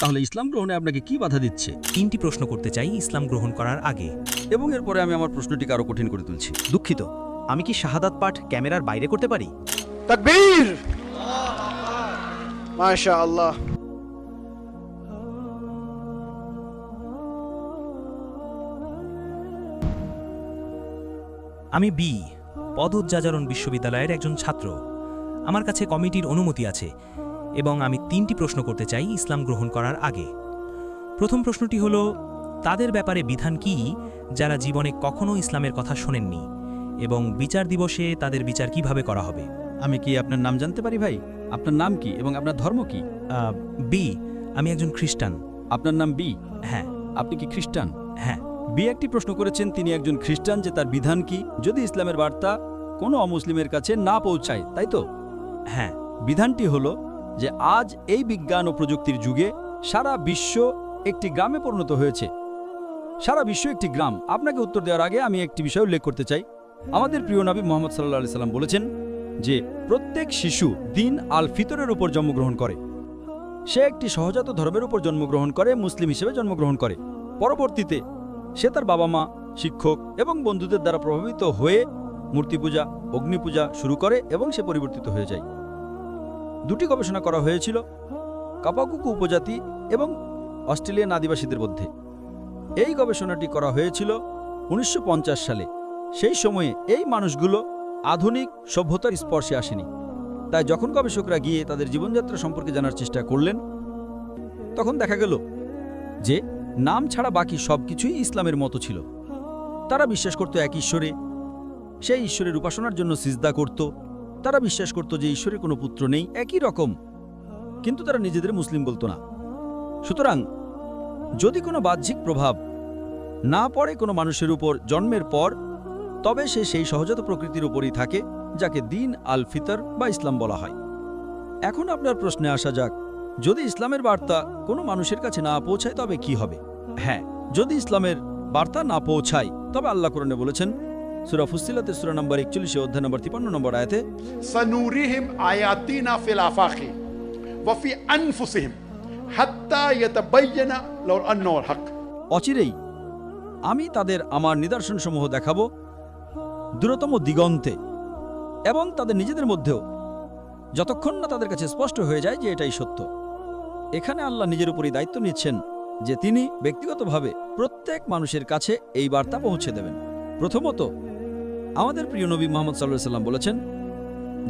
তাহলে ইসলাম গ্রহণে আপনাকে কি বাধা দিচ্ছে? 3টি প্রশ্ন করতে চাই ইসলাম গ্রহণ করার আগে। এবং এরপরে আমি আমার প্রশ্নটিকে আরো কঠিন করে তুলছি। দুঃখিত, আমি কি শাহাদাত পাঠ ক্যামেরার বাইরে করতে পারি? তাকবীর, মাশাআল্লাহ। আমি বি পদোজ্জাজরণ বিশ্ববিদ্যালয়ের একজন ছাত্র। আমার কাছে কমিটির অনুমতি আছে এবং আমি 3টি প্রশ্ন করতে চাই ইসলাম গ্রহণ করার আগে। প্রথম প্রশ্নটি হলো, তাদের ব্যাপারে বিধান কি যারা জীবনে কখনো ইসলামের কথা শোনেননি, এবং বিচার দিবসে তাদের বিচার কিভাবে করা হবে? আমি কি আপনার নাম জানতে পারি ভাই? আপনার নাম কি এবং আপনার ধর্ম কি? বি আমি একজন খ্রিস্টান। আপনার নাম বি? হ্যাঁ। আপনি কি খ্রিস্টান? হ্যাঁ। বি একটি প্রশ্ন করেছেন, তিনি একজন খ্রিস্টান, যে তার বিধান কি যদি ইসলামের বার্তা কোনো অমুসলিমের কাছে না পৌঁছায়, তাই তো? হ্যাঁ। বিধানটি হলো যে আজ এই বিজ্ঞান ও প্রযুক্তির যুগে সারা বিশ্ব একটি গ্রামে পরিণত হয়েছে। সারা বিশ্ব একটি গ্রাম। আপনাকে উত্তর দেওয়ার আগে আমি একটি বিষয় উল্লেখ করতে চাই। আমাদের প্রিয় নবী মুহাম্মদ সাল্লাল্লাহু আলাইহি সাল্লাম বলেছেন যে প্রত্যেক শিশু দিন আল ফিতরের উপর জন্মগ্রহণ করে। সে একটি সহজাত ধর্মের উপর জন্মগ্রহণ করে, মুসলিম হিসেবে জন্মগ্রহণ করে। পরবর্তীতে সে তার বাবা মা, শিক্ষক এবং বন্ধুদের দ্বারা প্রভাবিত হয়ে মূর্তি পূজা, অগ্নি পূজা শুরু করে এবং সে পরিবর্তিত হয়ে যায়। দুটি গবেষণা করা হয়েছিল কাপাকুকু উপজাতি এবং অস্ট্রেলিয়ান আদিবাসীদের মধ্যে। এই গবেষণাটি করা হয়েছিল 1950 সালে। সেই সময়ে এই মানুষগুলো আধুনিক সভ্যতার স্পর্শে আসেনি। তাই যখন গবেষকরা গিয়ে তাদের জীবনযাত্রা সম্পর্কে জানার চেষ্টা করলেন, তখন দেখা গেল যে নাম ছাড়া বাকি সবকিছুই ইসলামের মতো ছিল। তারা বিশ্বাস করত এক ঈশ্বরে, সেই ঈশ্বরের উপাসনার জন্য সিজদা করত। তারা বিশ্বাস করত যে ঈশ্বরের কোনো পুত্র নেই, একই রকম, কিন্তু তারা নিজেদের মুসলিম বলতো না। সুতরাং যদি কোনো বাহ্যিক প্রভাব না পড়ে কোনো মানুষের উপর জন্মের পর, তবে সে সেই সহজাত প্রকৃতির উপরই থাকে, যাকে দিন আল ফিতর বা ইসলাম বলা হয়। এখন আপনার প্রশ্নে আসা যাক, যদি ইসলামের বার্তা কোনো মানুষের কাছে না পৌঁছায় তবে কি হবে? হ্যাঁ, যদি ইসলামের বার্তা না পৌঁছায় তবে আল্লাহ কোরআনে বলেছেন, সূরা ফুসসিলাতের সূরা নম্বর 41 অধ্যায় নম্বর 53 নম্বর আয়াতে, সানুরিহিম আয়াতিনা ফিল আফাকি ওয়া ফি আনফুসিহিম হাত্তা ইয়াতাবায়্যানা লাউ আন্নাহুল হক। অচিরেই আমি তাদের আমার নিদর্শনসমূহ দেখাবো দূরতম দিগন্তে এবং তাদের নিজেদের মধ্যেও, যতক্ষণ না তাদের কাছে স্পষ্ট হয়ে যায় যে এটাই সত্য। এখানে আল্লাহ নিজের উপরই দায়িত্ব নিচ্ছেন যে তিনি ব্যক্তিগতভাবে প্রত্যেক মানুষের কাছে এই বার্তা পৌঁছে দেবেন। প্রথমত, আমাদের প্রিয় নবী মুহাম্মদ সাল্লাল্লাহু আলাইহি সাল্লাম বলেছেন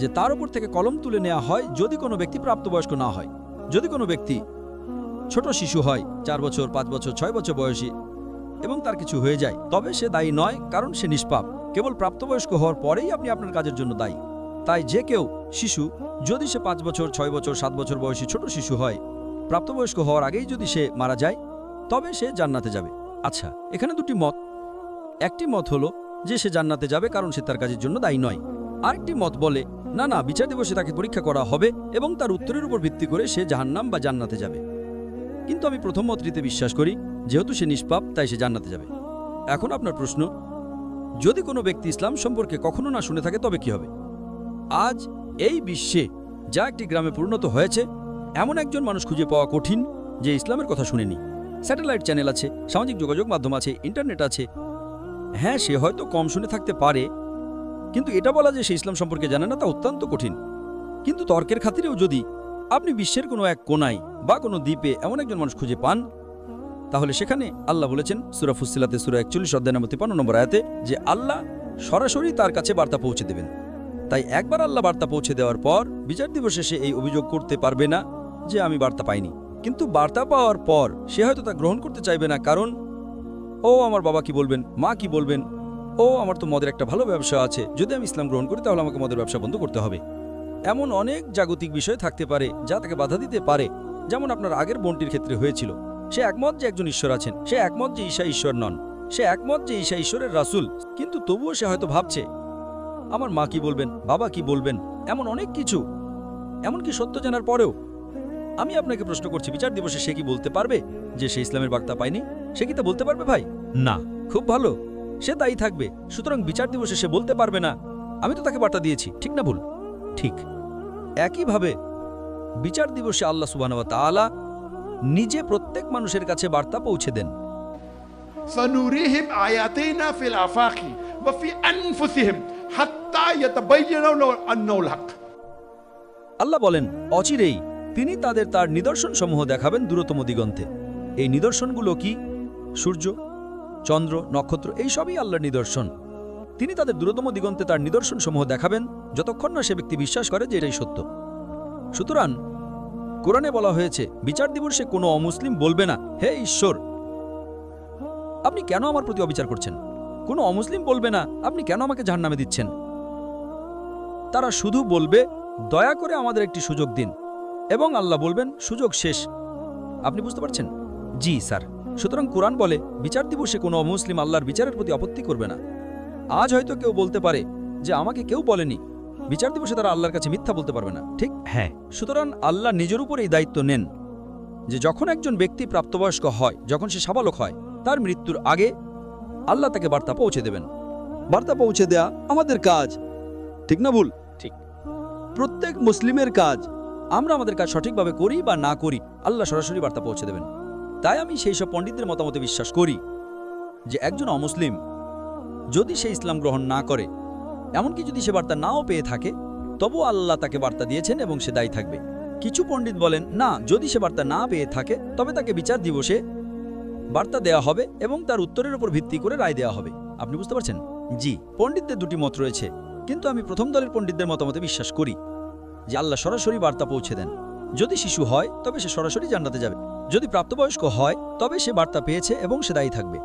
যে তার উপর থেকে কলম তুলে নেওয়া হয় যদি কোনো ব্যক্তি প্রাপ্তবয়স্ক না হয়। যদি কোনো ব্যক্তি ছোট শিশু হয়, 4 বছর, 5 বছর, 6 বছর বয়সী, এবং তার কিছু হয়ে যায়, তবে সে দায়ী নয়, কারণ সে নিষ্পাপ। কেবল প্রাপ্তবয়স্ক হওয়ার পরেই আপনি আপনার কাজের জন্য দায়ী। তাই যে কেউ শিশু, যদি সে 5 বছর, 6 বছর, 7 বছর বয়সী ছোট শিশু হয়, প্রাপ্তবয়স্ক হওয়ার আগেই যদি সে মারা যায়, তবে সে জান্নাতে যাবে। আচ্ছা, এখানে দুটি মত। একটি মত হলো যে সে জান্নাতে যাবে কারণ সে তার কাজের জন্য দায়ী নয়। আরেকটি মত বলে না না, বিচার দিবসে তাকে পরীক্ষা করা হবে এবং তার উত্তরের উপর ভিত্তি করে সে জাহান্নাম বা জান্নাতে যাবে। কিন্তু আমি প্রথম মতটিতে বিশ্বাস করি, যেহেতু সে নিষ্পাপ তাই সে জান্নাতে যাবে। এখন আপনার প্রশ্ন, যদি কোনো ব্যক্তি ইসলাম সম্পর্কে কখনো না শুনে থাকে তবে কি হবে? আজ এই বিশ্বে যা একটি গ্রামে পরিণত হয়েছে, এমন একজন মানুষ খুঁজে পাওয়া কঠিন যে ইসলামের কথা শুনেনি। স্যাটেলাইট চ্যানেল আছে, সামাজিক যোগাযোগ মাধ্যম আছে, ইন্টারনেট আছে। হ্যাঁ, সে হয়তো কম শুনে থাকতে পারে, কিন্তু এটা বলা যে সে ইসলাম সম্পর্কে জানে না তা অত্যন্ত কঠিন। কিন্তু তর্কের খাতিরেও যদি আপনি বিশ্বের কোনো এক কোনায় বা কোনো দ্বীপে এমন একজন মানুষ খুঁজে পান, তাহলে সেখানে আল্লাহ বলেছেন সূরা ফুসসিলাতে সূরা 41 অধ্যায় নম্বর 53 নম্বর আয়াতে যে আল্লাহ সরাসরি তার কাছে বার্তা পৌঁছে দেবেন। তাই একবার আল্লাহ বার্তা পৌঁছে দেওয়ার পর বিচার দিবসে সে এই অভিযোগ করতে পারবে না যে আমি বার্তা পাইনি। কিন্তু বার্তা পাওয়ার পর সে হয়তো তা গ্রহণ করতে চাইবে না, কারণ ও আমার বাবা কি বলবেন, মা কি বলবেন, ও আমার তো মদের একটা ভালো ব্যবসা আছে, যদি আমি ইসলাম গ্রহণ করি তাহলে আমাকে মদের ব্যবসা বন্ধ করতে হবে। এমন অনেক জাগতিক বিষয় থাকতে পারে যা তাকে বাধা দিতে পারে, যেমন আপনার আগের বোনটির ক্ষেত্রে হয়েছিল। সে একমত যে একজন ঈশ্বর আছেন, সে একমত যে ঈসা ঈশ্বর নন, সে একমত যে ঈসা ঈশ্বরের রাসূল, কিন্তু তবুও সে হয়তো ভাবছে আমার মা কি বলবেন, বাবা কি বলবেন, এমন অনেক কিছু। এমনকি সত্য জানার পরেও আমি আপনাকে প্রশ্ন করছি, বিচার দিবসে সে কি বলতে পারবে যে সে ইসলামের বার্তা পায়নি? সে কি তা বলতে পারবে ভাই? না। খুব ভালো, সে দায়ী থাকবে। সুতরাং বিচার দিবসে সে বলতে পারবে না আমি তো তাকে বার্তা দিয়েছি। ঠিক না ভুল? ঠিক। একইভাবে বিচার দিবসে আল্লাহ সুবহানাহু ওয়া তাআলা নিজে প্রত্যেক মানুষের কাছে বার্তা পৌঁছে দেন। سنريهم آياتنا في الآفاق وفي أنفسهم حتى يتبين لهم أنه الحق। আল্লাহ বলেন, অচিরেই তিনি তার নিদর্শনসমূহ দেখাবেন দূরতম দিগন্তে। এই নিদর্শনগুলো কি? সূর্য, চন্দ্র, নক্ষত্র, এই সবই আল্লাহর নিদর্শন। তিনি তাদের দূরতম দিগন্তে তার নিদর্শনসমূহ দেখাবেন যতক্ষণ না সে ব্যক্তি বিশ্বাস করে যে এটাই সত্য। সুতরাং কোরআনে বলা হয়েছে, বিচার দিবসে কোনো অমুসলিম বলবে না, হে ঈশ্বর, আপনি কেন আমার প্রতি অবিচার করছেন? কোনো অমুসলিম বলবে না, আপনি কেন আমাকে জাহান্নামে দিচ্ছেন? তারা শুধু বলবে, দয়া করে আমাদের একটি সুযোগ দিন। এবং আল্লাহ বলবেন, সুযোগ শেষ। আপনি বুঝতে পারছেন? জি স্যার। সুতরাং কোরআন বলে, বিচার দিবসে কোনো অমুসলিম আল্লাহর বিচারের প্রতি আপত্তি করবে না। আজ হয়তো কেউ বলতে পারে যে আমাকে কেউ বলেনি, বিচার দিবসে তারা আল্লাহর কাছে মিথ্যা বলতে পারবে না, ঠিক? হ্যাঁ। সুতরাং আল্লাহ নিজের উপর এই দায়িত্ব নেন যে যখন একজন ব্যক্তি প্রাপ্তবয়স্ক হয়, যখন সে সাবালক হয়, তার মৃত্যুর আগে আল্লাহ তাকে বার্তা পৌঁছে দেবেন। বার্তা পৌঁছে দেয়া আমাদের কাজ, ঠিক না ভুল? ঠিক। প্রত্যেক মুসলিমের কাজ। আমরা আমাদের কাজ সঠিকভাবে করি বা না করি, আল্লাহ সরাসরি বার্তা পৌঁছে দেবেন। তাই আমি সেই সব পণ্ডিতদের মতামতে বিশ্বাস করি যে একজন অমুসলিম যদি সে ইসলাম গ্রহণ না করে, এমনকি যদি সে বার্তা নাও পেয়ে থাকে, তবুও আল্লাহ তাকে বার্তা দিয়েছেন এবং সে দায়ী থাকবে। কিছু পণ্ডিত বলেন, না, যদি সে বার্তা না পেয়ে থাকে তবে তাকে বিচার দিবসে বার্তা দেওয়া হবে এবং তার উত্তরের উপর ভিত্তি করে রায় দেওয়া হবে। আপনি বুঝতে পারছেন? জি। পণ্ডিতদের দুটি মত রয়েছে, কিন্তু আমি প্রথম দলের পণ্ডিতদের মতামতে বিশ্বাস করি যে আল্লাহ সরাসরি বার্তা পৌঁছে দেন। যদি শিশু হয় তবে সে সরাসরি জান্নাতে যাবে, যদি প্রাপ্তবয়স্ক হয় তবে সে বার্তা পেয়েছে এবং সে দায়ী থাকবে।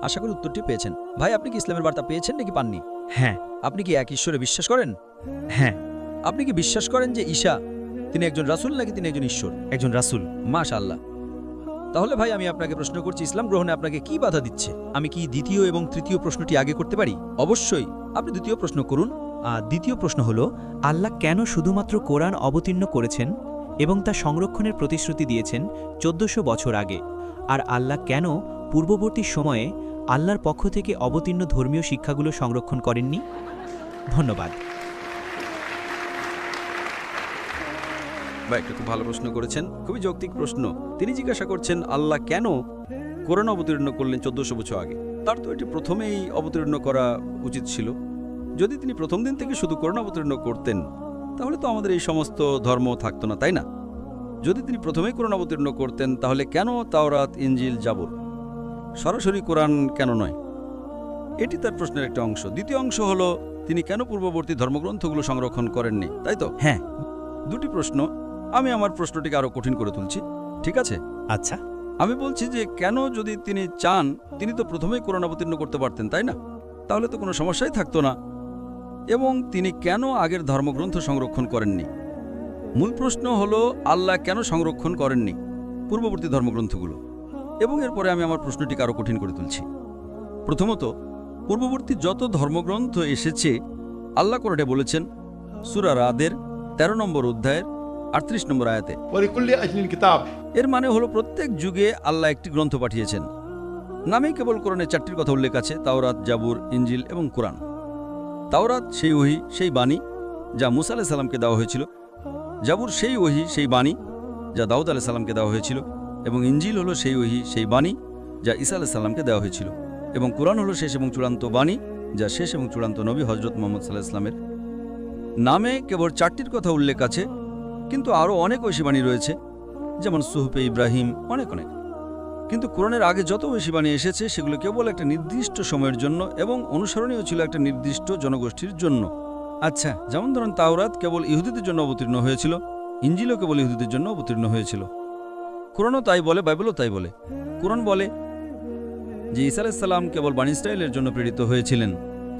আশা করি উত্তরটি পেয়েছেন। ভাই, আপনি কি ইসলামের বার্তা পেয়েছেন নাকি পাননি? হ্যাঁ। আপনি কি এক ঈশ্বরে বিশ্বাস করেন? হ্যাঁ। আপনি কি বিশ্বাস করেন যে ঈসা তিনি একজন রাসূল নাকি তিনি একজন ঈশ্বর? একজন রাসূল। মাশাআল্লাহ। তাহলে ভাই, আমি আপনাকে প্রশ্ন করছি, ইসলাম গ্রহণে আপনাকে কি বাধা দিচ্ছে? আমি কি দ্বিতীয় এবং তৃতীয় প্রশ্নটি আগে করতে পারি? অবশ্যই, আপনি দ্বিতীয় প্রশ্ন করুন। দ্বিতীয় প্রশ্ন হলো, আল্লাহ কেন শুধুমাত্র কোরআন অবতীর্ণ করেছেন এবং তা সংরক্ষণের প্রতিশ্রুতি দিয়েছেন 1400 বছর আগে, আর আল্লাহ কেন পূর্ববর্তী সময়ে আল্লাহর পক্ষ থেকে অবতীর্ণ ধর্মীয় শিক্ষাগুলো সংরক্ষণ করেননি? ধন্যবাদ। ভাই, একটা খুব ভালো প্রশ্ন করেছেন, খুবই যৌক্তিক প্রশ্ন। তিনি জিজ্ঞাসা করছেন আল্লাহ কেন কোরআন অবতীর্ণ করলেন 1400 বছর আগে। তার তো এটি প্রথমেই অবতীর্ণ করা উচিত ছিল। যদি তিনি প্রথম দিন থেকে শুধু কোরআন অবতীর্ণ করতেন তাহলে তো আমাদের এই সমস্ত ধর্ম থাকতো না, তাই না? যদি তিনি প্রথমেই কোরআন অবতীর্ণ করতেন তাহলে কেন তাওরাত, ইনজিল, জাবুর? সরাসরি কোরআন কেন নয়? এটি তার প্রশ্নের একটা অংশ। দ্বিতীয় অংশ হলো, তিনি কেন পূর্ববর্তী ধর্মগ্রন্থগুলো সংরক্ষণ করেননি, তাই তো? হ্যাঁ। দুটি প্রশ্ন। আমি আমার প্রশ্নটিকে আরো কঠিন করে তুলছি, ঠিক আছে? আচ্ছা। আমি বলছি যে কেন, যদি তিনি চান তিনি তো প্রথমেই কোরআন অবতীর্ণ করতে পারতেন, তাই না? তাহলে তো কোনো সমস্যাই থাকতো না। এবং তিনি কেন আগের ধর্মগ্রন্থ সংরক্ষণ করেননি? মূল প্রশ্ন হলো, আল্লাহ কেন সংরক্ষণ করেননি পূর্ববর্তী ধর্মগ্রন্থগুলো? এবং এরপরে আমি আমার প্রশ্নটিকে আরো কঠিন করে তুলছি। প্রথমত, পূর্ববর্তী যত ধর্মগ্রন্থ এসেছে আল্লাহ কোরআনে বলেছেন সূরা রাদের 13 নম্বর অধ্যায়ের 38 নম্বর আয়াতে, ولكل أجل كتاب। এর মানে হলো প্রত্যেক যুগে আল্লাহ একটি গ্রন্থ পাঠিয়েছেন। নামেই কেবল কোরআনে 4টির কথা উল্লেখ আছে, তাওরাত, জাবুর, ইনজিল এবং কোরআন। তাওরাত সেই ওহী, সেই বাণী যা মুসা আলাইহিস সালামকে দেওয়া হয়েছিল। জাবুর সেই ওহী, সেই বাণী যা দাউদ আলাইহিস সালামকে দেওয়া হয়েছিল। এবং ইনজিল হলো সেই ওহী, সেই বাণী যা ঈসা আলাইহিস সালামকে দেওয়া হয়েছিল। এবং কোরআন হলো শেষ এবং চূড়ান্ত বাণী যা শেষ এবং চূড়ান্ত নবী হযরত মুহাম্মদ সাল্লাল্লাহু আলাইহি ওয়াসাল্লামের। নামে কেবল 4টির কথা উল্লেখ আছে, কিন্তু আরও অনেক ঐশী বাণী রয়েছে, যেমন সুহুফে ইব্রাহিম, অনেক অনেক। কিন্তু কোরআনের আগে যত ঐশী বাণী এসেছে সেগুলো কেবল একটা নির্দিষ্ট সময়ের জন্য এবং অনুসরণীয় ছিল একটা নির্দিষ্ট জনগোষ্ঠীর জন্য। আচ্ছা, যেমন ধরুন তাওরাত কেবল ইহুদিদের জন্য অবতীর্ণ হয়েছিল, ইনজিলও কেবল ইহুদিদের জন্য অবতীর্ণ হয়েছিল। কোরআনও তাই বলে, বাইবেলও তাই বলে। কোরআন বলে যে ঈসা আলাইহিস সালাম কেবল বনী ইসরাঈলের জন্য প্রেরিত হয়েছিলেন।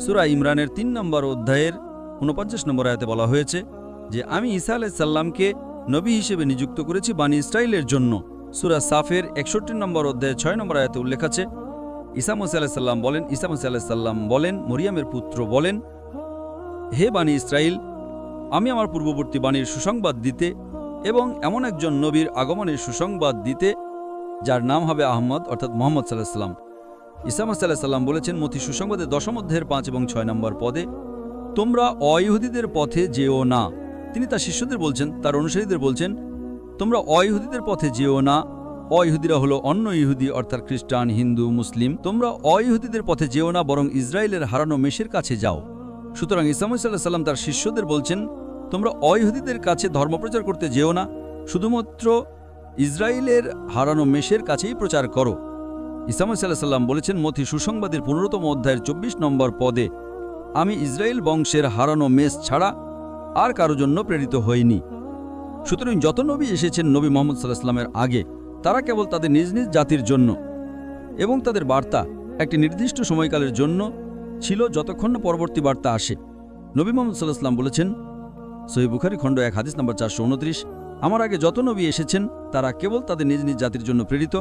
সূরা ইমরানের 3 নম্বর অধ্যায়ের 49 নম্বর আয়াতে বলা হয়েছে যে আমি ঈসা আলাইহিস সালামকে নবী হিসেবে নিযুক্ত করেছি বনী ইসরাঈলের জন্য। সূরা সাফের 61 নম্বর অধ্যায়ে 6 নম্বর আয়াতে উল্লেখ আছে, ঈসা আলাইহিস সালাম বলেন, মরিয়মের পুত্র বলেন, হে বনী ইসরাঈল, আমি আমার পূর্ববর্তী বাণীর সুসংবাদ দিতে এবং এমন একজন নবীর আগমনের সুসংবাদ দিতে যার নাম হবে আহমদ, অর্থাৎ মুহাম্মদ সাল্লাল্লাহু আলাইহি ওয়াসাল্লাম। ঈসা আলাইহিস সালাম বলেছেন মথি সুসংবাদের 10 অধ্যায়ের 5 এবং 6 নম্বর পদে, তোমরা অইহুদিদের পথে যেও না। তিনি তার শিষ্যদের বলছেন, তার অনুসারীদের বলছেন, তোমরা অইহুদিদের পথে যেও না, অইহুদিরা হলো অন্য ইহুদি অর্থাৎ খ্রিস্টান, হিন্দু, মুসলিম। তোমরা অইহুদিদের পথে যেও না, বরং ইসরায়েলের হারানো মেষের কাছে যাও। সুতরাং ঈসা আলাইহিস সালাম তার শিষ্যদের বলছেন, তোমরা অইহুদিদের কাছে ধর্মপ্রচার করতে যেও না, শুধুমাত্র ইসরায়েলের হারানো মেষের কাছেই প্রচার করো। ঈসা আলাইহিস সালাম বলেছেন মথি সুসংবাদের 15তম অধ্যায়ের 24 নম্বর পদে, আমি ইসরায়েল বংশের হারানো মেষ ছাড়া আর কারো জন্য প্রেরিত হইনি। সুতরাং যত নবী এসেছেন নবী মুহাম্মদ সাল্লাল্লাহু আলাইহি ওয়াসাল্লামের আগে, তারা কেবল তাদের নিজ নিজ জাতির জন্য, এবং তাদের বার্তা একটি নির্দিষ্ট সময়কালের জন্য ছিল, যতক্ষণ না পরবর্তী বার্তা আসে। নবী মুহাম্মদ সাল্লাল্লাহু আলাইহি ওয়াসাল্লাম বলেছেন, সহিহ বুখারী খণ্ড 1 হাদিস নম্বর 429, আমার আগে যত নবী এসেছেন তারা কেবল তাদের নিজ নিজ জাতির জন্য প্রেরিত,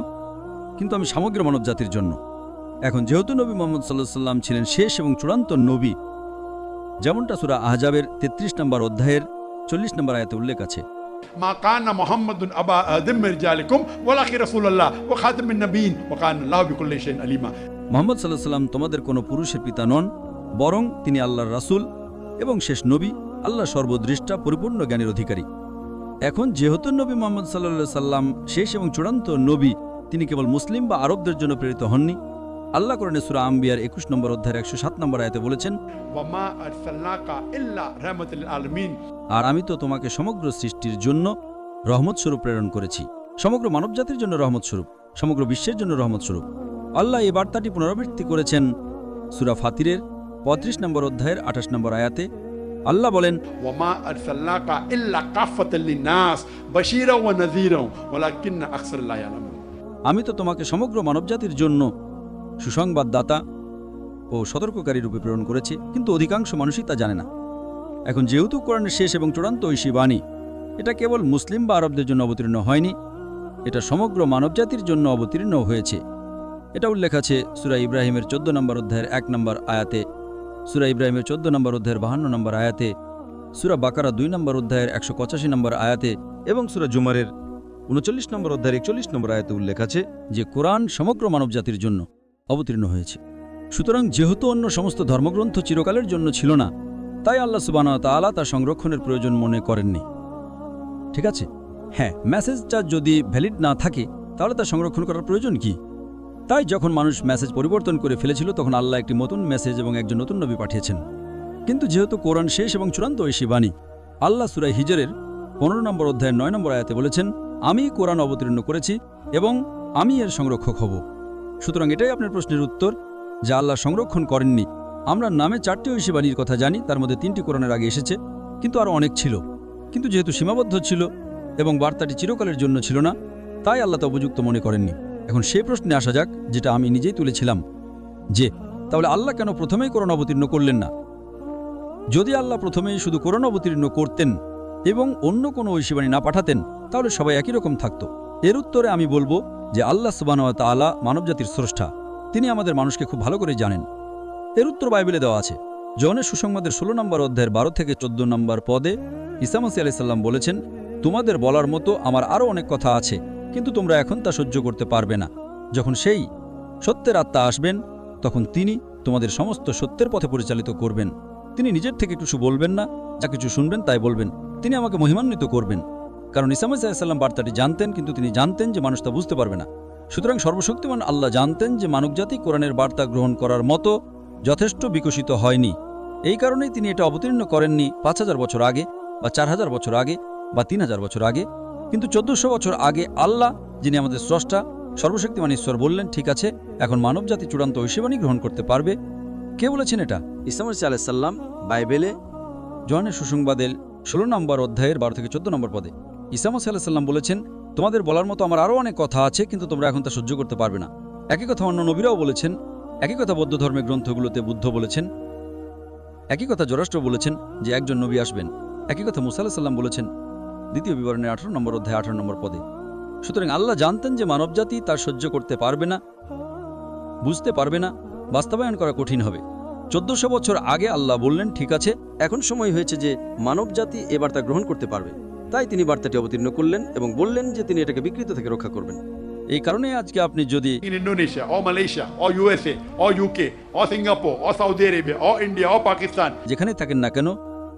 কিন্তু আমি সমগ্র মানব জাতির জন্য। এখন যেহেতু নবী মুহাম্মদ সাল্লাল্লাহু আলাইহি ওয়াসাল্লাম ছিলেন শেষ এবং চূড়ান্ত নবী, যেমনটা সূরা আহজাবের 33 নম্বর অধ্যায়ের 40 নম্বর আয়াতে উল্লেখ আছে, ما كان محمد أبا آدم من رجالكم ولكن رسول الله وخاتم النبيين وكان الله بكل شيء عليما। মুহাম্মদ সাল্লাল্লাহু আলাইহি ওয়াসাল্লাম তোমাদের কোনো পুরুষের পিতা নন, বরং তিনি আল্লাহর রাসূল এবং শেষ নবী, আল্লাহ সর্বদৃষ্টা, পরিপূর্ণ জ্ঞানের অধিকারী। এখন যেহেতু নবী মুহাম্মদ সাল্লাল্লাহু আলাইহি ওয়াসাল্লাম শেষ এবং চূড়ান্ত নবী, তিনি কেবল মুসলিম বা আরবদের জন্য প্রেরিত হননি। আল্লাহ কোরআনে সূরা আম্বিয়ার 21 নম্বর অধ্যায়ের 107 নম্বর আয়াতে বলেছেন, وما أرسلناك إلا رحمة للعالمين। আর আমি তো তোমাকে সমগ্র সৃষ্টির জন্য রহমত স্বরূপ প্রেরণ করেছি, সমগ্র মানবজাতির জন্য রহমত স্বরূপ, সমগ্র বিশ্বের জন্য রহমত স্বরূপ। আল্লাহ এই বার্তাটি পুনরাবৃত্তি করেছেন সূরা ফাতিরের 35 নম্বর অধ্যায়ের 28 নম্বর আয়াতে। আল্লাহ বলেন, وما أرسلناك إلا كافة للناس بشيرا ونذيرا ولكن أكثر لا يعلمون। আমি তো তোমাকে সমগ্র মানবজাতির জন্য সুসংবাদদাতা ও সতর্ককারী রূপে প্রেরণ করেছি, কিন্তু অধিকাংশ মানুষই তা জানে না। এখন যেহেতু কোরআনের শেষ এবং চূড়ান্ত ঐশী বাণী, এটা কেবল মুসলিম বা আরবদের জন্য অবতীর্ণ হয়নি, এটা সমগ্র মানবজাতির জন্য অবতীর্ণ হয়েছে। এটা উল্লেখ আছে সূরা ইব্রাহিমের 14 নম্বর অধ্যায়ের 1 নম্বর আয়াতে, সূরা ইব্রাহিমের 14 নম্বর অধ্যায়ের 52 নম্বর আয়াতে, সূরা বাকারা 2 নম্বর অধ্যায়ের 185 নম্বর আয়াতে এবং সূরা জুমারের 39 নম্বর অধ্যায়ের 41 নম্বর আয়াতে উল্লেখ আছে যে কোরআন সমগ্র মানবজাতির জন্য অবতীর্ণ হয়েছে। সুতরাং যেহেতু অন্য সমস্ত ধর্মগ্রন্থ চিরকালের জন্য ছিল না, তাই আল্লাহ সুবহানাহু ওয়া তাআলা তার সংরক্ষণের প্রয়োজন মনে করেননি। ঠিক আছে, হ্যাঁ, মেসেজটা যদি ভ্যালিড না থাকে তাহলে তার সংরক্ষণ করার প্রয়োজন কি? তাই যখন মানুষ মেসেজ পরিবর্তন করে ফেলেছিল, তখন আল্লাহ একটি নতুন মেসেজ এবং একজন নতুন নবী পাঠিয়েছেন। কিন্তু যেহেতু কোরআন শেষ এবং চূড়ান্ত ঐশী বাণী, আল্লাহ সূরা হিজরের 15 নম্বর অধ্যায়ের 9 নম্বর আয়াতে বলেছেন, আমি কোরআন অবতীর্ণ করেছি এবং আমি এর সংরক্ষক হব। সুতরাং এটাই আপনার প্রশ্নের উত্তর, যা আল্লাহ সংরক্ষণ করেননি। আমরা নামে 4টি ঐশী বাণীর কথা জানি, তার মধ্যে 3টি কোরআনের আগে এসেছে, কিন্তু আরও অনেক ছিল। কিন্তু যেহেতু সীমাবদ্ধ ছিল এবং বার্তাটি চিরকালের জন্য ছিল না, তাই আল্লাহ তা উপযুক্ত মনে করেননি। এখন সেই প্রশ্নে আসা যাক, যেটা আমি নিজেই তুলেছিলাম, যে তাহলে আল্লাহ কেন প্রথমেই কোরআন অবতীর্ণ করলেন না? যদি আল্লাহ প্রথমেই শুধু কোরআন অবতীর্ণ করতেন এবং অন্য কোনো ঐশী বাণী না পাঠাতেন, তাহলে সবাই একই রকম থাকত। এর উত্তরে আমি বলবো যে আল্লাহ সুবহানাহু ওয়া তাআলা মানবজাতির স্রষ্টা, তিনি আমাদের মানুষকে খুব ভালো করে জানেন। এর উত্তর বাইবেলে দেওয়া আছে। যোহানের সুসংবাদের 16 নম্বর অধ্যায়ের 12 থেকে 14 নম্বর পদে ঈসা মাসীহ আলাইহিস সালাম বলেছেন, তোমাদের বলার মতো আমার আরও অনেক কথা আছে, কিন্তু তোমরা এখন তা সহ্য করতে পারবে না। যখন সেই সত্যের আত্মা আসবেন, তখন তিনি তোমাদের সমস্ত সত্যের পথে পরিচালিত করবেন। তিনি নিজের থেকে কিছু বলবেন না, যা কিছু শুনবেন তাই বলবেন। তিনি আমাকে মহিমান্বিত করবেন। কারণ ঈসা মাসীহ আলাইহিস সালাম বার্তাটি জানতেন, কিন্তু তিনি জানতেন যে মানুষ তা বুঝতে পারবে না। সুতরাং সর্বশক্তিমান আল্লাহ জানতেন যে মানবজাতি কোরআনের বার্তা গ্রহণ করার মতো যথেষ্ট বিকশিত হয়নি। এই কারণেই তিনি এটা অবতীর্ণ করেননি 5000 বছর আগে বা 4000 বছর আগে বা 3000 বছর আগে। কিন্তু 1400 বছর আগে আল্লাহ, যিনি আমাদের স্রষ্টা, সর্বশক্তিমান ঈশ্বর, বললেন, ঠিক আছে, এখন মানবজাতি চূড়ান্ত ঐশীবাণী গ্রহণ করতে পারবে। কে বলেছেন এটা? ঈসা মাসীহ আলাইহিস সালাম বাইবেলে যোহানের সুসংবাদের 16 নম্বর অধ্যায়ের 12 থেকে 14 নম্বর পদে ঈসা মাসীহ আলাইহিস সালাম বলেছেন, তোমাদের বলার মতো আমার আরও অনেক কথা আছে, কিন্তু তোমরা এখন তা সহ্য করতে পারবে না। একই কথা অন্য নবীরাও বলেছেন, একই কথা বৌদ্ধ ধর্মের গ্রন্থগুলোতে বুদ্ধ বলেছেন, একই কথা জরাষ্ট্র বলেছেন যে একজন নবী আসবেন, একই কথা মুসা আলাইহিস সালাম বলেছেন দ্বিতীয় বিবরণের 18 নম্বর অধ্যায় 18 নম্বর পদে। সুতরাং আল্লাহ জানতেন যে মানবজাতি তার সহ্য করতে পারবে না, বুঝতে পারবে না, বাস্তবায়ন করা কঠিন হবে। 1400 বছর আগে আল্লাহ বললেন, ঠিক আছে, এখন সময় হয়েছে যে মানবজাতি এ বার্তা গ্রহণ করতে পারবে। তাই তিনি বার্তাটি অবতীর্ণ করলেন এবং বললেন যে তিনি এটাকে বিকৃত থেকে রক্ষা করবেন। এই কারণে আজকে আপনি যদি In Indonesia or Malaysia or USA or UK or Singapore or Saudi Arabia or India or Pakistan, যেখানে থাকেন না কেন,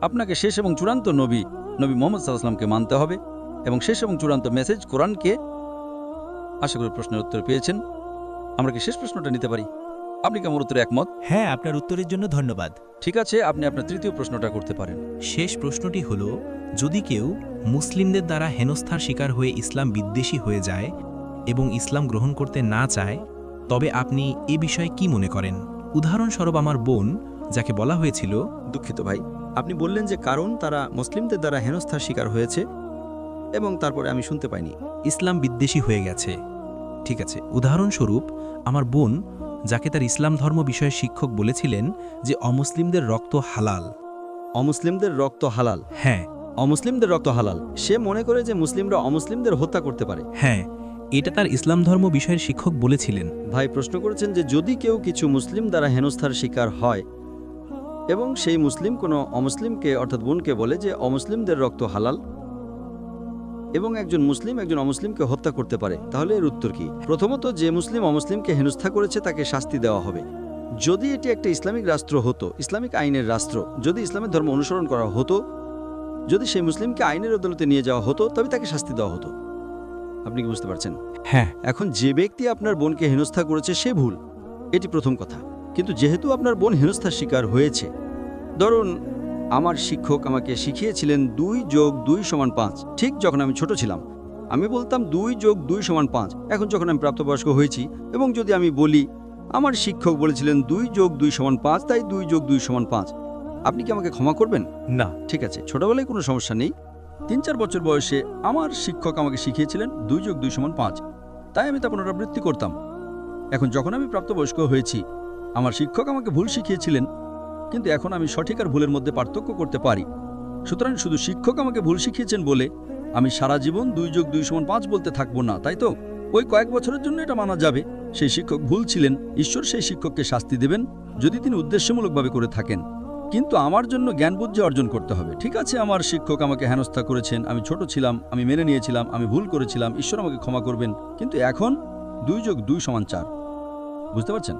আপনাকে শেষ এবং চূড়ান্ত নবী মুহাম্মদ সাল্লাল্লাহু আলাইহি ওয়াসাল্লামকে মানতে হবে এবং শেষ এবং চূড়ান্ত মেসেজ কোরআনকে আশা করি প্রশ্নের উত্তর পেয়েছেন। আমরা কি শেষ প্রশ্নটা নিতে পারি? আপনি কি আমার উত্তরে একমত? হ্যাঁ, আপনার উত্তরের জন্য ধন্যবাদ। ঠিক আছে, আপনি আপনার তৃতীয় প্রশ্নটা করতে পারেন। শেষ প্রশ্নটি হল, যদি কেউ মুসলিমদের দ্বারা হেনস্থার শিকার হয়ে ইসলাম বিদ্বেষী হয়ে যায় এবং ইসলাম গ্রহণ করতে না চায়, তবে আপনি এ বিষয়ে কি মনে করেন? উদাহরণস্বরূপ আমার বোন, যাকে বলা হয়েছিল, দুঃখিত ভাই, আপনি বললেন যে কারণ তারা মুসলিমদের দ্বারা হেনস্থার শিকার হয়েছে এবং তারপরে আমি শুনতে পাইনি। ইসলাম বিদ্বেষী হয়ে গেছে। ঠিক আছে, উদাহরণস্বরূপ আমার বোন, যাকে তার ইসলাম ধর্ম বিষয়ে শিক্ষক বলেছিলেন যে অমুসলিমদের রক্ত হালাল। অমুসলিমদের রক্ত হালাল? হ্যাঁ। অমুসলিমদের রক্ত হালাল, সে মনে করে যে মুসলিমরা অমুসলিমদের হত্যা করতে পারে। হ্যাঁ, এটা তার ইসলাম ধর্ম বিষয়ের শিক্ষক বলেছিলেন। ভাই প্রশ্ন করেছেন যে যদি কেউ কিছু মুসলিম দ্বারা হেনস্থার শিকার হয় এবং সেই মুসলিম কোনো অমুসলিমকে অর্থাৎ বোনকে বলে যে অমুসলিমদের রক্ত হালাল এবং একজন মুসলিম একজন অমুসলিমকে হত্যা করতে পারে, তাহলে এর উত্তর কি? প্রথমত, যে মুসলিম অমুসলিমকে হেনস্থা করেছে তাকে শাস্তি দেওয়া হবে। যদি এটি একটা ইসলামিক রাষ্ট্র হতো, ইসলামিক আইনের রাষ্ট্র, যদি ইসলামের ধর্ম অনুসরণ করা হতো, যদি সেই মুসলিমকে আইনের আদালতে নিয়ে যাওয়া হতো, তবে তাকে শাস্তি দেওয়া হতো। আপনি কি বুঝতে পারছেন? হ্যাঁ। এখন যে ব্যক্তি আপনার বোনকে হেনস্থা করেছে সে ভুল, এটি প্রথম কথা। কিন্তু যেহেতু আপনার বোন হেনস্থার শিকার হয়েছে, ধরুন আমার শিক্ষক আমাকে শিখিয়েছিলেন 2 + 2 = 5। ঠিক যখন আমি ছোট ছিলাম আমি বলতাম 2 + 2 = 5। এখন যখন আমি প্রাপ্তবয়স্ক হয়েছি এবং যদি আমি বলি আমার শিক্ষক বলেছিলেন 2 + 2 = 5, তাই 2 + 2 = 5, আপনি কি আমাকে ক্ষমা করবেন? না। ঠিক আছে, ছোটবেলায় কোনো সমস্যা নেই। 3-4 বছর বয়সে আমার শিক্ষক আমাকে শিখিয়েছিলেন 2 + 2 = 5, তাই আমি তা পুনরাবৃত্তি করতাম। এখন যখন আমি প্রাপ্তবয়স্ক হয়েছি, আমার শিক্ষক আমাকে ভুল শিখিয়েছিলেন, কিন্তু এখন আমি সঠিক আর ভুলের মধ্যে পার্থক্য করতে পারি। সুতরাং শুধু শিক্ষক আমাকে ভুল শিখিয়েছেন বলে আমি সারা জীবন 2 + 2 = 5 বলতে থাকবো না, তাই তো? ওই কয়েক বছরের জন্য এটা মানা যাবে। সেই শিক্ষক ভুল ছিলেন, ঈশ্বর সেই শিক্ষককে শাস্তি দেবেন যদি তিনি উদ্দেশ্যমূলকভাবে করে থাকেন। কিন্তু আমার জন্য জ্ঞান বুদ্ধি অর্জন করতে হবে। ঠিক আছে, আমার শিক্ষক আমাকে হেনস্থা করেছেন, আমি ছোট ছিলাম, আমি মেনে নিয়েছিলাম, আমি ভুল করেছিলাম, ঈশ্বর আমাকে ক্ষমা করবেন। কিন্তু এখন 2 + 2 = 4, বুঝতে পারছেন?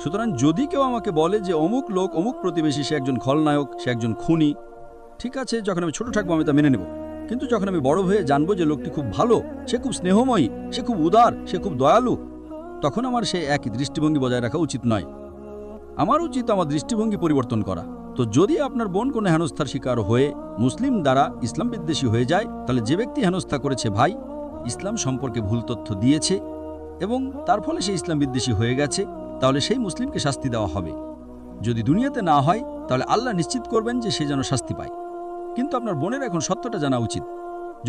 সুতরাং যদি কেউ আমাকে বলে যে অমুক লোক, অমুক প্রতিবেশী, সে একজন খলনায়ক, সে একজন খুনি, ঠিক আছে, যখন আমি ছোট থাকবো আমি তা মেনে নেব। কিন্তু যখন আমি বড় হয়ে জানবো যে লোকটি খুব ভালো, সে খুব স্নেহময়ী, সে খুব উদার, সে খুব দয়ালু, তখন আমার সেই একই দৃষ্টিভঙ্গি বজায় রাখা উচিত নয়। আমার উচিত আমার দৃষ্টিভঙ্গি পরিবর্তন করা। তো যদি আপনার বোন কোনো হেনস্থার শিকার হয়ে মুসলিম দ্বারা ইসলাম বিদ্বেষী হয়ে যায়, তাহলে যে ব্যক্তি হেনস্থা করেছে ভাই, ইসলাম সম্পর্কে ভুল তথ্য দিয়েছে এবং তার ফলে সে ইসলাম বিদ্বেষী হয়ে গেছে, তাহলে সেই মুসলিমকে শাস্তি দেওয়া হবে। যদি দুনিয়াতে না হয়, তাহলে আল্লাহ নিশ্চিত করবেন যে সে যেন শাস্তি পায়। কিন্তু আপনার বোনের এখন সত্যটা জানা উচিত।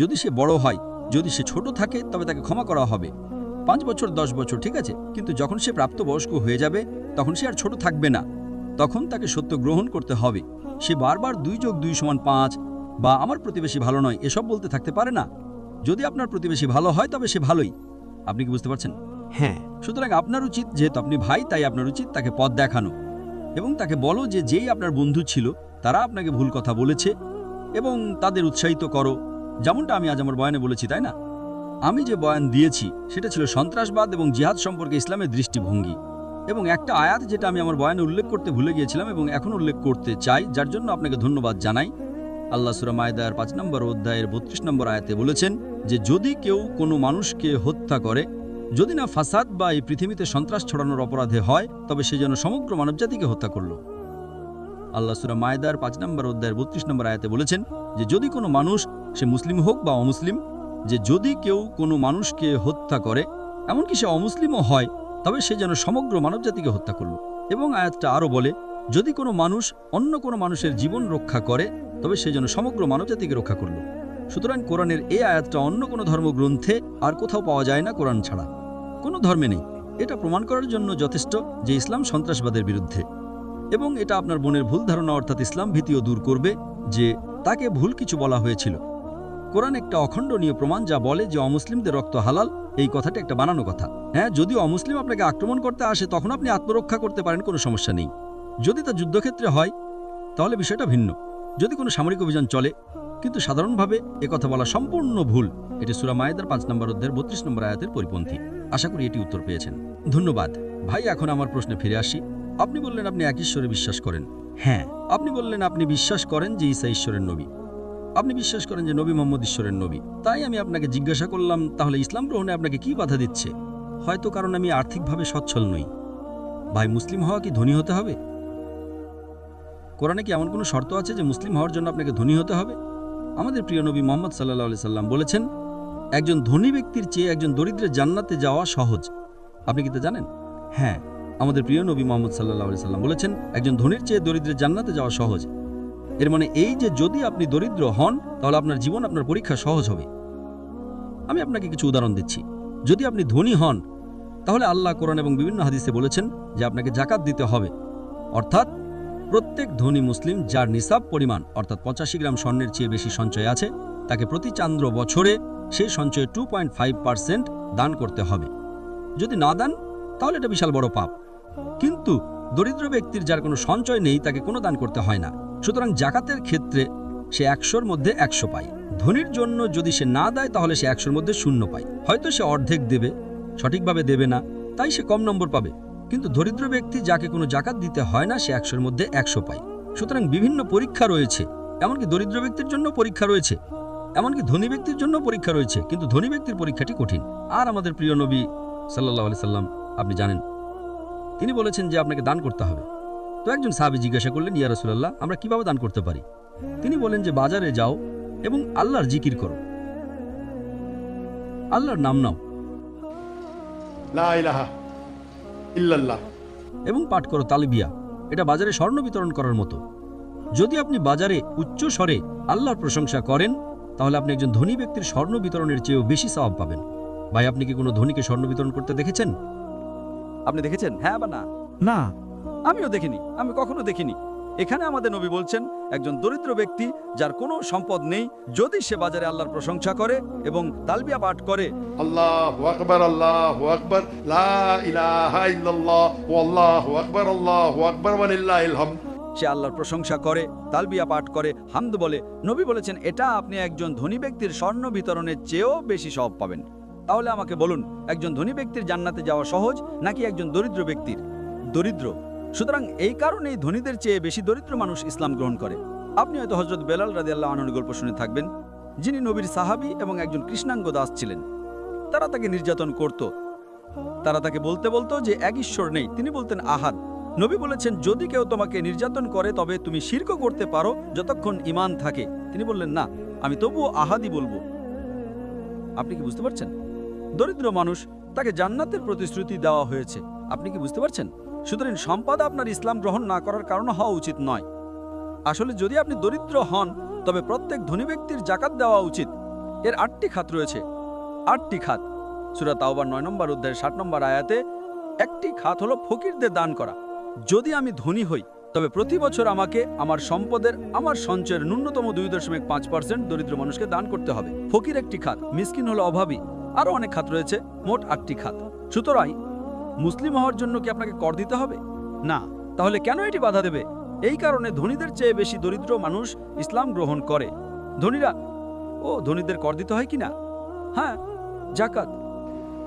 যদি সে বড় হয়, যদি সে ছোট থাকে, তবে তাকে ক্ষমা করা হবে। 5 বছর 10 বছর ঠিক আছে, কিন্তু যখন সে প্রাপ্তবয়স্ক হয়ে যাবে, তখন সে আর ছোট থাকবে না, তখন তাকে সত্য গ্রহণ করতে হবে। সে বারবার 2 + 2 = 5 বা আমার প্রতিবেশী ভালো নয় এসব বলতে থাকতে পারে না। যদি আপনার প্রতিবেশী ভালো হয়, তবে সে ভালোই। আপনি কি বুঝতে পারছেন? হ্যাঁ। সুতরাং আপনার উচিত, যেহেতু আপনি ভাই, তাই আপনার উচিত তাকে পথ দেখানো এবং তাকে বলো যে যেই আপনার বন্ধু ছিল তারা আপনাকে ভুল কথা বলেছে এবং তাদের উৎসাহিত করো, যেমনটা আমি আজ আমার বয়ানে বলেছি, তাই না? আমি যে বয়ান দিয়েছি সেটা ছিল সন্ত্রাসবাদ এবং জিহাদ সম্পর্কে ইসলামের দৃষ্টিভঙ্গি এবং একটা আয়াত যেটা আমি আমার বয়ানে উল্লেখ করতে ভুলে গিয়েছিলাম এবং এখন উল্লেখ করতে চাই, যার জন্য আপনাকে ধন্যবাদ জানাই। আল্লাহ সূরা মায়দার 5 নম্বর অধ্যায়ের 32 নম্বর আয়াতে বলেছেন যে যদি কেউ কোনো মানুষকে হত্যা করে, যদি না ফাসাদ বা এই পৃথিবীতে সন্ত্রাস ছড়ানোর অপরাধে হয়, তবে সে যেন সমগ্র মানবজাতিকে হত্যা করল। আল্লাহ সূরা মায়দার 5 নম্বর অধ্যায়ের 32 নম্বর আয়াতে বলেছেন যে যদি কোনো মানুষ, সে মুসলিম হোক বা অমুসলিম, যে যদি কেউ কোনো মানুষকে হত্যা করে, এমনকি সে অমুসলিমও হয়, তবে সে যেন সমগ্র মানবজাতিকে হত্যা করল। এবং আয়াতটা আরও বলে, যদি কোনো মানুষ অন্য কোনো মানুষের জীবন রক্ষা করে, তবে সে যেন সমগ্র মানবজাতিকে রক্ষা করল। সুতরাং কোরআনের এই আয়াতটা অন্য কোনো ধর্মগ্রন্থে আর কোথাও পাওয়া যায় না, কোরআন ছাড়া কোনো ধর্মে নেই। এটা প্রমাণ করার জন্য যথেষ্ট যে ইসলাম সন্ত্রাসবাদের বিরুদ্ধে, এবং এটা আপনার বোনের ভুল ধারণা অর্থাৎ ইসলাম ভীতিও দূর করবে যে তাকে ভুল কিছু বলা হয়েছিল। কোরআন একটা অখণ্ডনীয় প্রমাণ যা বলে যে অমুসলিমদের রক্ত হালাল। এই কথাটা একটা বানানো কথা। হ্যাঁ, যদি অমুসলিম আপনাকে আক্রমণ করতে আসে, তখন আপনি আত্মরক্ষা করতে পারেন, কোনো সমস্যা নেই। যদি তা যুদ্ধক্ষেত্রে হয়, তাহলে বিষয়টা ভিন্ন। যদি কোনো সামরিক অভিযান চলে, কিন্তু সাধারণভাবে একথা বলা সম্পূর্ণ ভুল। এটি সূরা মায়েদার 5 নম্বর অধ্যায়ের 32 নম্বর আয়াতের পরিপন্থী। আশা করি এটি উত্তর পেয়েছেন। ধন্যবাদ ভাই। এখন আমার প্রশ্নে ফিরে আসি। আপনি বললেন আপনি এক ঈশ্বরে বিশ্বাস করেন। হ্যাঁ। আপনি বললেন আপনি বিশ্বাস করেন যে ঈসা ঈশ্বরের নবী। আপনি বিশ্বাস করেন যে নবী মোহাম্মদ ঈশ্বরের নবী, তাই আমি আপনাকে জিজ্ঞাসা করলাম তাহলে ইসলাম গ্রহণে আপনাকে কি বাধা দিচ্ছে? হয়তো কারণ আমি আর্থিকভাবে সচ্ছল নই। ভাই, মুসলিম হওয়া কি ধনী হতে হবে? কোরআনে কি এমন কোনো শর্ত আছে যে মুসলিম হওয়ার জন্য আপনাকে ধনী হতে হবে? আমাদের প্রিয় নবী মোহাম্মদ সাল্লাল্লাহু আলাইহি সাল্লাম বলেছেন, একজন ধনী ব্যক্তির চেয়ে একজন দরিদ্রের জান্নাতে যাওয়া সহজ। আপনি কি তা জানেন? হ্যাঁ, আমাদের প্রিয় নবী মোহাম্মদ সাল্লাল্লাহু আলাইহি সাল্লাম বলেছেন, একজন ধনীর চেয়ে দরিদ্রের জান্নাতে যাওয়া সহজ। এর মানে এই যে যদি আপনি দরিদ্র হন তাহলে আপনার জীবন, আপনার পরীক্ষা সহজ হবে। আমি আপনাকে কিছু উদাহরণ দিচ্ছি। যদি আপনি ধনী হন তাহলে আল্লাহ কোরআন এবং বিভিন্ন হাদিসে বলেছেন যে আপনাকে জাকাত দিতে হবে। অর্থাৎ প্রত্যেক ধনী মুসলিম যার নিসাব পরিমাণ অর্থাৎ 85 গ্রাম স্বর্ণের চেয়ে বেশি সঞ্চয় আছে, তাকে প্রতি চান্দ্র বছরে সেই সঞ্চয়ে 2.5% দান করতে হবে। যদি না দেন তাহলে এটা বিশাল বড় পাপ। কিন্তু দরিদ্র ব্যক্তির যার কোনো সঞ্চয় নেই তাকে কোনো দান করতে হয় না। সুতরাং জাকাতের ক্ষেত্রে সে 100-র মধ্যে 100 পায়। ধনীর জন্য যদি সে না দেয় তাহলে সে 100-র মধ্যে 0 পায়। হয়তো সে অর্ধেক দেবে, সঠিকভাবে দেবে না, তাই সে কম নম্বর পাবে। কিন্তু দরিদ্র ব্যক্তি যাকে কোনো জাকাত দিতে হয় না, সে 100-র মধ্যে 100 পায়। সুতরাং বিভিন্ন পরীক্ষা রয়েছে, এমনকি দরিদ্র ব্যক্তির জন্য পরীক্ষা রয়েছে, এমনকি ধনী ব্যক্তির জন্য পরীক্ষা রয়েছে। কিন্তু ধনী ব্যক্তির পরীক্ষাটি কঠিন। আর আমাদের প্রিয় নবী সাল্লাল্লাহু আলাইহি সাল্লাম, আপনি জানেন, তিনি বলেছেন যে আপনাকে দান করতে হবে। তো একজন সাহাবী জিজ্ঞাসা করলেন, ইয়া রাসূলুল্লাহ, আমরা কিভাবে দান করতে পারি? তিনি বলেন যে বাজারে যাও এবং আল্লাহর জিকির করো, আল্লাহর নাম নাও লা ইলাহা ইল্লাল্লাহ এবং পাঠ করো তালবিয়া। এটা বাজারে স্বর্ণ বিতরণ করার মতো। যদি আপনি বাজারে উচ্চ স্বরে আল্লাহর প্রশংসা করেন তাহলে আপনি একজন ধনী ব্যক্তির স্বর্ণ বিতরণের চেয়েও বেশি সওয়াব পাবেন। ভাই, আপনি কি কোনো ধনীকে স্বর্ণ বিতরণ করতে দেখেছেন? আপনি দেখেছেন? হ্যাঁ বা না? না। আমিও দেখিনি, আমি কখনো দেখিনি। এখানে আমাদের নবী বলছেন, একজন দরিদ্র ব্যক্তি যার কোনো সম্পদ নেই, যদি সে বাজারে আল্লাহর প্রশংসা করে এবং তালবিয়া পাঠ করে, আল্লাহু আকবার, লা ইলাহা ইল্লাল্লাহ, ওয়াল্লাহু আকবার ওয়ালিল্লাহিল হামদ। সে আল্লাহর প্রশংসা করে, তালবিয়া পাঠ করে, হামদ বলে, নবী বলেছেন এটা আপনি একজন ধনী ব্যক্তির স্বর্ণ বিতরণের চেয়েও বেশি সওয়াব পাবেন। তাহলে আমাকে বলুন, একজন ধনী ব্যক্তির জান্নাতে যাওয়া সহজ নাকি একজন দরিদ্র ব্যক্তির? দরিদ্র। সুতরাং এই কারণেই ধনীদের চেয়ে বেশি দরিদ্র মানুষ ইসলাম গ্রহণ করে। আপনি হয়তো হযরত বেলাল রাদিয়াল্লাহু আনহুর গল্প শুনে থাকবেন, যিনি নবীর সাহাবী এবং একজন কৃষ্ণাঙ্গ দাস ছিলেন। তারা তাকে নির্যাতন করত। তারা তাকে বলতে বলতো যে এক ঈশ্বর নেই, তিনি বলতেন আহাদ। নবী বলেছেন, যদি কেউ তোমাকে নির্যাতন করে তবে তুমি শিরক করতে পারো যতক্ষণ ঈমান থাকে। তিনি বললেন, না, আমি তবুও আহাদই বলবো। আপনি কি বুঝতে পারছেন? দরিদ্র মানুষ, তাকে জান্নাতের প্রতিশ্রুতি দেওয়া হয়েছে। আপনি কি বুঝতে পারছেন? সুতরাং সম্পদ আপনার ইসলাম গ্রহণ না করার কারণ হওয়া উচিত নয়। আসলে যদি আপনি দরিদ্র হন তবে প্রত্যেক ধনী ব্যক্তির জাকাত দেওয়া উচিত। এর 8টি খাত রয়েছে। 8টি খাত। সূরা তাওবার 9 নম্বর অধ্যায়ের 60 নম্বর আয়াতে একটি খাত হলো ফকিরদের দান করা। যদি আমি ধনী হই তবে প্রতি বছর আমাকে আমার সম্পদের, আমার সঞ্চয়ের ন্যূনতম 2.5% দরিদ্র মানুষকে দান করতে হবে। ফকির একটি খাত, মিসকিন হলো অভাবী। আরও অনেক খাত রয়েছে, মোট 8টি খাত। সুতরাং মুসলিম হওয়ার জন্য কি আপনাকে কর দিতে হবে? না। তাহলে কেন এটি বাধা দেবে? এই কারণে ধনীদের চেয়ে বেশি দরিদ্র মানুষ ইসলাম গ্রহণ করে। ধনীদের কর দিতে হয় কি না? হ্যাঁ, জাকাত।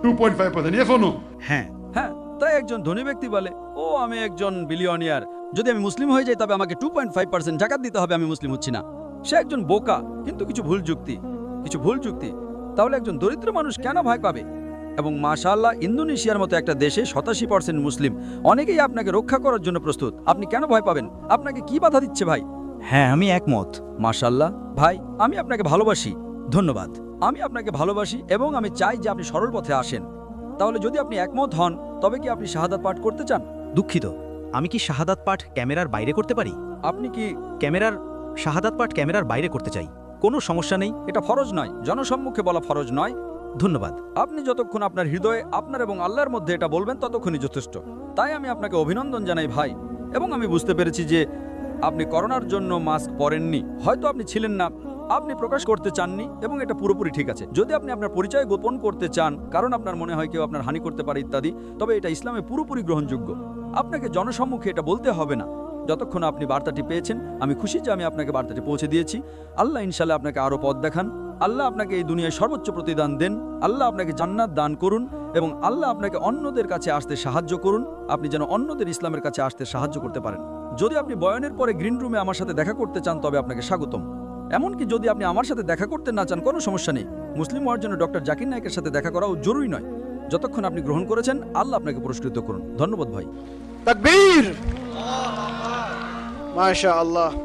2.5%, yes or no? হ্যাঁ, তাই একজন ধনী ব্যক্তি বলে, আমি একজন বিলিয়নিয়ার, যদি আমি মুসলিম হয়ে যাই তবে আমাকে 2.5% জাকাত দিতে হবে, আমি মুসলিম হচ্ছি না। সে একজন বোকা, কিন্তু কিছু ভুল যুক্তি। তাহলে একজন দরিদ্র মানুষ কেন ভয় পাবে? এবং মাশাআল্লাহ, ইন্দোনেশিয়ার মতো একটা দেশে 87% মুসলিম, অনেকেই আপনাকে রক্ষা করার জন্য প্রস্তুত। আপনি কেন ভয় পাবেন? আপনাকে কি বাধা দিচ্ছে ভাই? হ্যাঁ, আমি একমত। মাশাআল্লাহ ভাই, আমি আপনাকে ভালোবাসি। ধন্যবাদ। আমি আপনাকে ভালোবাসি এবং আমি চাই যে আপনি সরল পথে আসেন। তাহলে যদি আপনি একমত হন তবে কি আপনি শাহাদাত পাঠ করতে চান? দুঃখিত, আমি কি শাহাদাত পাঠ ক্যামেরার বাইরে করতে পারি? আপনি কি শাহাদাত পাঠ ক্যামেরার বাইরে করতে চাই। কোনো সমস্যা নেই। এটা ফরজ নয়, জনসম্মুখে বলা ফরজ নয়। ধন্যবাদ। আপনি যতক্ষণ আপনার হৃদয়ে আপনার এবং আল্লাহর মধ্যে এটা বলবেন ততক্ষণই যথেষ্ট। তাই আমি আপনাকে অভিনন্দন জানাই ভাই। এবং আমি বুঝতে পেরেছি যে আপনি করোনার জন্য মাস্ক পরেননি, হয়তো আপনি ছিলেন না, আপনি প্রকাশ করতে চাননি, এবং এটা পুরোপুরি ঠিক আছে। যদি আপনি আপনার পরিচয় গোপন করতে চান কারণ আপনার মনে হয় কেউ আপনার হানি করতে পারে ইত্যাদি, তবে এটা ইসলামে পুরোপুরি গ্রহণযোগ্য। আপনাকে জনসম্মুখে এটা বলতে হবে না। যতক্ষণ আপনি বার্তাটি পেয়েছেন, আমি খুশি যে আমি আপনাকে বার্তাটি পৌঁছে দিয়েছি। আল্লাহ ইনশাআল্লাহ আপনাকে আরও পথ দেখান। আল্লাহ আপনাকে এই দুনিয়ায় সর্বোচ্চ প্রতিদান দেন। আল্লাহ আপনাকে জান্নাত দান করুন এবং আল্লাহ আপনাকে অন্যদের কাছে আসতে সাহায্য করুন। আপনি যেন অন্যদের ইসলামের কাছে আসতে সাহায্য করতে পারেন। যদি আপনি বয়ানের পরে গ্রিন রুমে আমার সাথে দেখা করতে চান তবে আপনাকে স্বাগতম। এমনকি যদি আপনি আমার সাথে দেখা করতে না চান, কোনো সমস্যা নেই। মুসলিম হওয়ার জন্য ডক্টর জাকির নায়েকের সাথে দেখা করাও জরুরি নয়। যতক্ষণ আপনি গ্রহণ করেছেন, আল্লাহ আপনাকে পুরস্কৃত করুন। ধন্যবাদ ভাই। तकबीर, माशा अल्लाह।